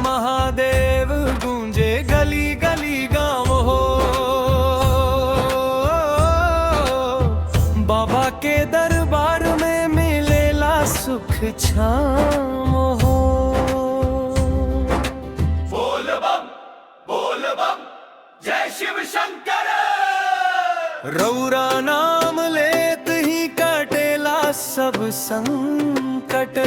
महादेव गूंजे गली गली गाँव हो। बाबा के दरबार में मिलेला सुख छाम हो। बोल बम जय शिव शंकर। रौरा नाम लेत ही कटेला सब संकट।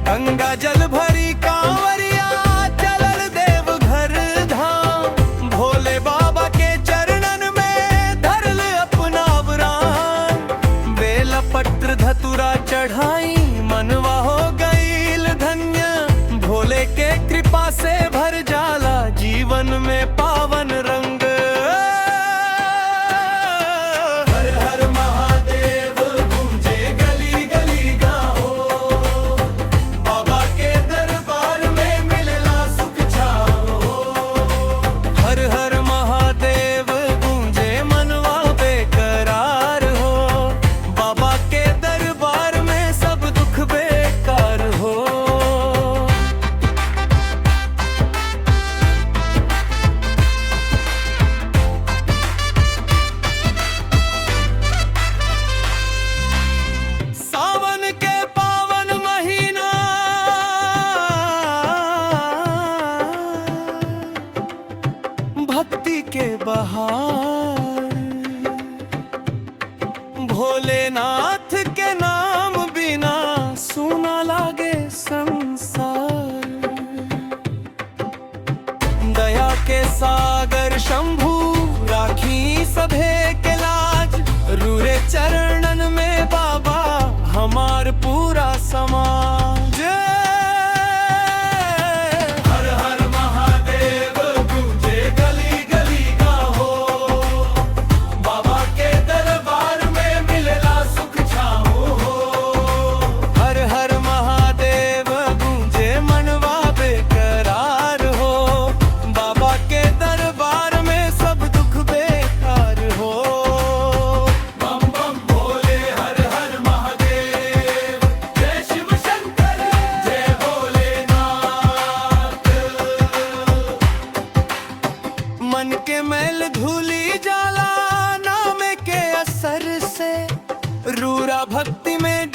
गंगा जल भरी कांवरिया चलल देव घर धाम। भोले बाबा के चरणन में धरल अपना प्राण। बेल पत्र धतुरा चढ़ाई मनवा हो गईल धन्य। भोले के कृपा से भर जाला जीवन में पावन रंग। भक्ति के बहार भोलेनाथ के नाम बिना सुना लागे संसार। दया के सागर शंभू राखी सभे के लाज। रूरे चरणन में बाबा हमार पूरा समाज। मन के मैल धूली जाला नाम के असर से। रूरा भक्ति में